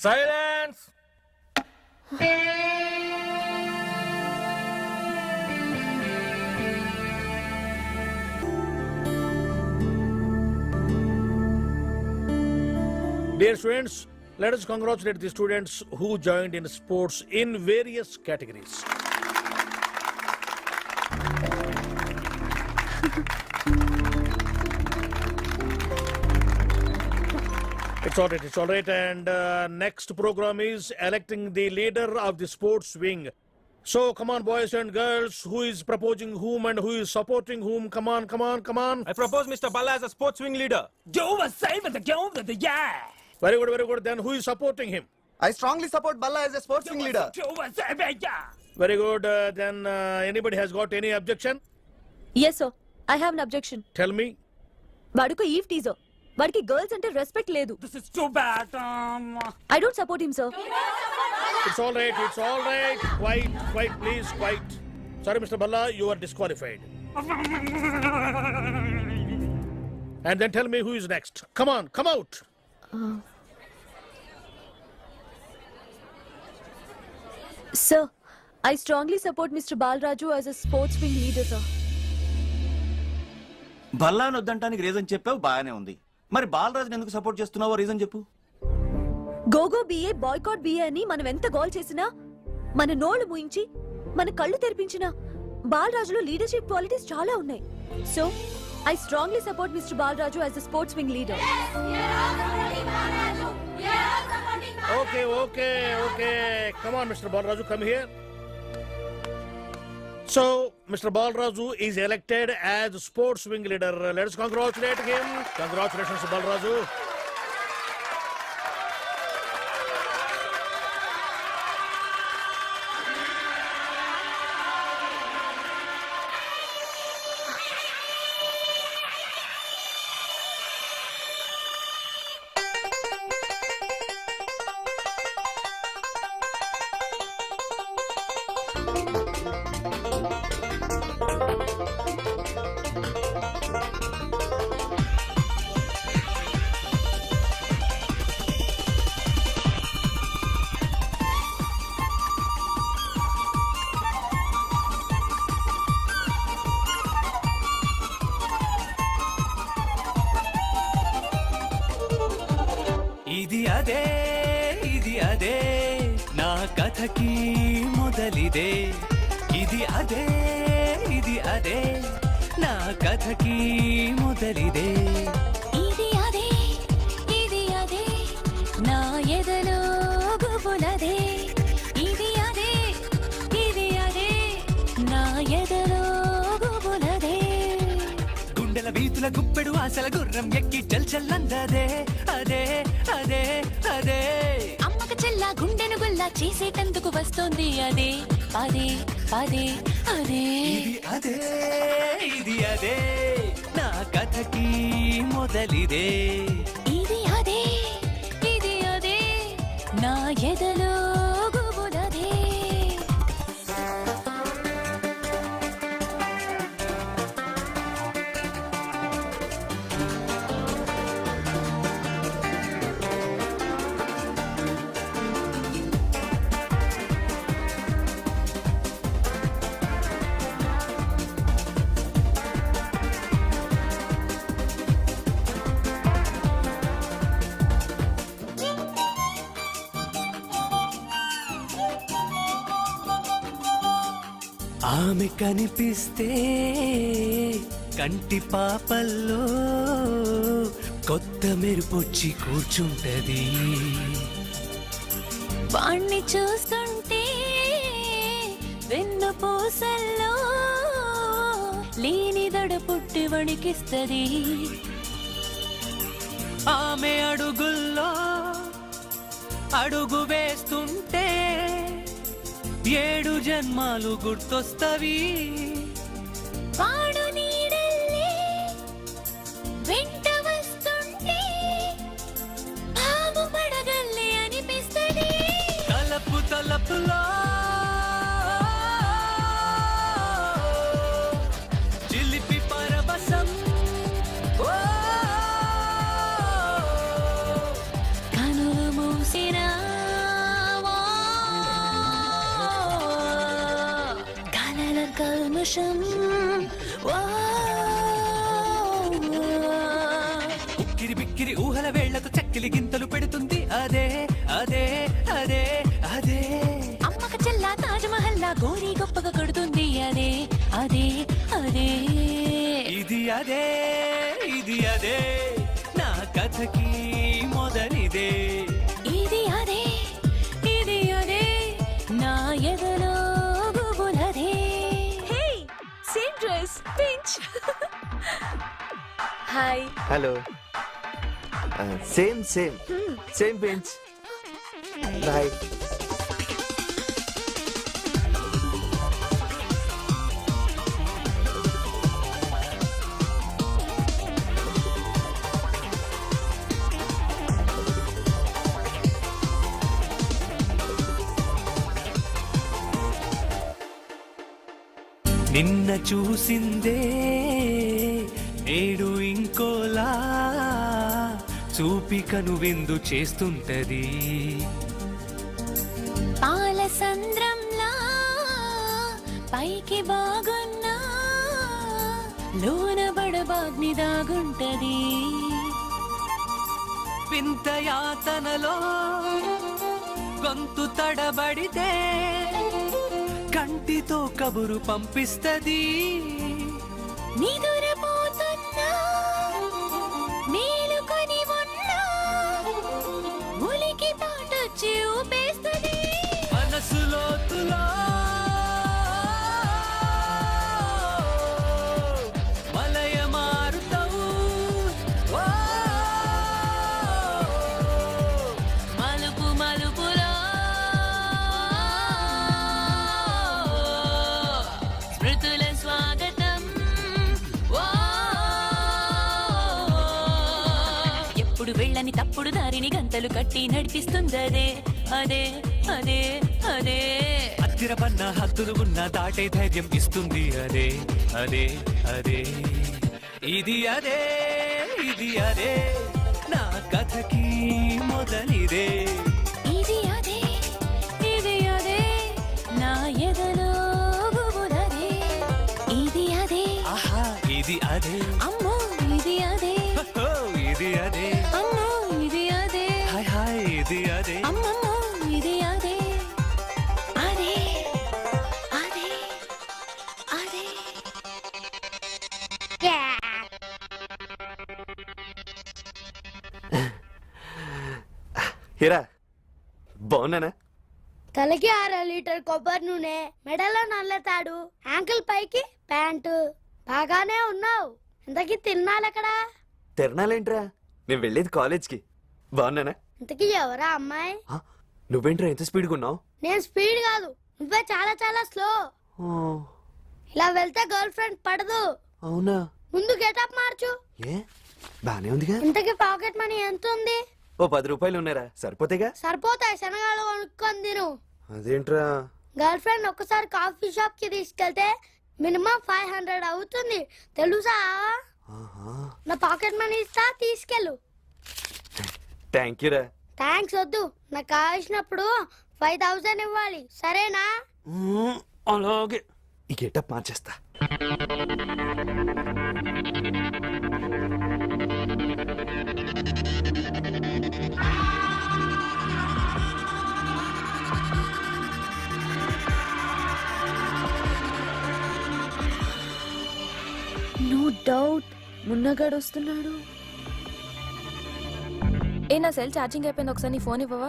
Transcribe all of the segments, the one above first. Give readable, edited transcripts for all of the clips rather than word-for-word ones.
Silence! Dear students, let us congratulate the students who joined in sports in various categories. It's all right. And next program is electing the leader of the sports wing. So come on, boys and girls, who is proposing whom and who is supporting whom? Come on. I propose Mr. Balla as a sports wing leader. Very good. Then who is supporting him? I strongly support Balla as a sports wing leader. Very good. Then anybody has got any objection? Yes, sir. I have an objection. Tell me. వాడుకో ఈవ్ teaser వాడికి girls అంటే respect లేదు. This is too bad. I don't support him, sir. It's all right. Quiet, please, quiet. Sorry, Mr. Balla, you are disqualified. And then tell me who is next. Come on, come out. Sir, I strongly support Mr. Balraju as a sports wing leader, sir. బల్లాను వద్దంటానికి reason చెప్పావు, బాగానే ఉంది. మరి బాలరాజుని ఎందుకు support చేస్తున్నావో reason చెప్పు. గోగో BA boycott BA అని మనం ఎంత గోల్ చేసినా, మన నోళ్లు మూయించి మన కళ్ళు తెరిపించినా బాలరాజులో లీడర్షిప్ క్వాలిటీస్ చాలా ఉన్నాయి. So I strongly support mister Balaraju as the sports wing leader. Okay. Come on, Mr. Balraju, come here. So, Mr. Balraju is elected as sports wing leader. Let us congratulate him. Congratulations, Balraju. ఇది అదే నా కథకి మొదలిదే. ఇది అదే నా కథకి మొదలిదే. ఇది అదే నా ఎదలో గుబులదే. ఇది అదే నా ఎదలో గుబులదే. గుండెల వీతుల గుప్పెడు ఆశల గుర్రం ఎక్కి చల్చల్లందదే. అదే అమ్మక చెల్ల గుండెను గుల్లా చేసేటందుకు వస్తోంది అదే అదే. ఇది అదే నా కథకి మొదలిదే. ఇది అదే నా ఎదలో గుబులదే. ఆమె కనిపిస్తే కంటి పాపల్లో కొత్త మెరుపొచ్చి కూర్చుంటది. వాణ్ణి చూస్తుంటే వెన్ను పూసల్లో లేనిదడ పుట్టి వణికిస్తది. ఆమె అడుగుల్లో అడుగు వేస్తుంటే 7 జన్మాలు గుర్తొస్తవి. వాడు నీడల్లే వెంట వస్తుంటే పాము పడగల్లే అనిపిస్తది. తలపులో చిలిపి పరవశం. కనులు మూసినా కల్మషం ఓ ఉక్కిరి బిక్కిరి ఊహల వేళ్లతో చక్కిలి గింతలు పెడుతుంది అదే అదే అదే అదే అమ్మక చెల్లా తాజ్మహల్లా గోరి గొప్పగా కొడుతుంది అదే అదే అదే ఇది అదే ఇది అదే నా కథకి మొదలిదే ఇది అదే ఇది అదే నా ఎదలో గుబులదే hey same dress pinch hi hello same same same bench boy. నిన్న చూసిందే నేడు ఇంకోలా చూపికను విందు చేస్తుంటది పాల సంద్రంలా పైకి బాగున్నా లోన బడబాగ్ని దాగుంటది వింత యాతనలో గొంతు తడబడితే కంటితో కబురు పంపిస్తది నిదురపోతున్నా మేలుకొని ఉన్నా ఉలికి పాటొచ్చి ఊపేస్తది మనసు లోతులో మలయ మారుతావు మలుపు మలుపులో స్మృతుల స్వాగతం ఓ ఎప్పుడు వెళ్ళని తప్పుడు దారిని గంతలు కట్టి నడిపిస్తుందదే అదే అదే అదే అస్థిరపన్న హద్దులు ఉన్న దాటే ధైర్యం ఇస్తుంది అదే అదే అదే ఇది అదే ఇది అదే నా కథకి మొదలిదే ఇది అదే ఇది అదే నా ఎదలో గుబులదే ఇది అదే ఆహా ఇది అదే అమ్మో ఇది అదే హో, ఇది అదే అమ్మో ఇది అదే హాయ్ హాయ్ ఇది అదే అమ్మమ్మో ఇది అదే అదే అదే అదే హీరా బాగున్నానా? తలకి 6 లీటర్ కొబ్బరి నూనె, మెడలో నల్ల తాడు, యాంకిల్ పైకి ప్యాంటు. బాగానే ఉన్నావు. ఇంతకీ తిన్నాలెక్కడా? తిరణాలేంట్రా, నేను వెళ్ళేది కాలేజ్కి. బాగున్నానా? ఇంతకీ ఎవరా అమ్మాయి? ఆ, నువ్వేంట్రా ఎంత స్పీడ్గా ఉన్నావు? నేను స్పీడ్ కాదు, నువ్వే చాలా చాలా స్లో. ఇలా వెళ్తే గర్ల్ ఫ్రెండ్ పడదు. అవునా? ముందు గెటప్ మార్చు. ఏ బానే ఉందిగా. ఇంతకీ పాకెట్ మనీ ఎంత ఉంది? ఓ 10 రూపాయలు ఉన్నారా? సరిపోతేగా. సరిపోతాయి, శనగాలు కొనుక్కొని తిను. అదేంట్రా? గర్ల్ ఫ్రెండ్ ఒక్కసారి కాఫీ షాప్ కి తీసుకెళ్తే మినిమం 500 అవుతుంది తెలుసా? ఆహా. నా పాకెట్ మనీ ఇస్తా, తీసుకెళ్ళు. థ్యాంక్ యూ రా. థ్యాంక్స్ వద్దు, నాకు కావాల్సినప్పుడు 5000 ఇవ్వాలి, సరేనా? అలాగే. ఈ గెటప్ మార్చేస్తా. నో డౌట్ మున్నగాడు వస్తున్నాడు. ఏ నా సెల్ ఛార్జింగ్ అయిపోయింది, ఒకసారి నీ ఫోన్ ఇవ్వవా?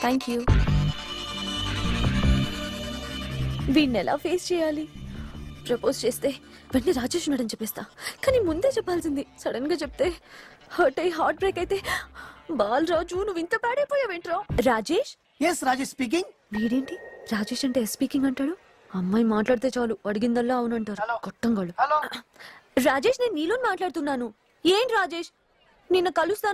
Thank you. వీడిని ఎలా ఫేస్ చేయాలి? ప్రపోజ్ చేస్తే వెంటనే రాజేష్ ఉన్నాడని చెప్పేస్తా, కానీ ముందే చెప్పాల్సింది. సడన్ గా చెప్తే హర్ట్ అయ్యి హార్ట్ బ్రేక్ అయితే బాలరాజు నువ్వు ఇంత పాడైపోయావేంట్రా? రాజేష్? Yes Rajesh speaking. వీడేంటి రాజేష్ అంటే స్పీకింగ్ అంటాడు? అమ్మాయి మాట్లాడితే చాలు అడిగిందల్లా అవునంటారు కొట్టంగాళ్ళు. రాజేష్, నేను నీలో మాట్లాడుతున్నాను. ఏంటి రాజేష్, నిన్న కలుస్తాను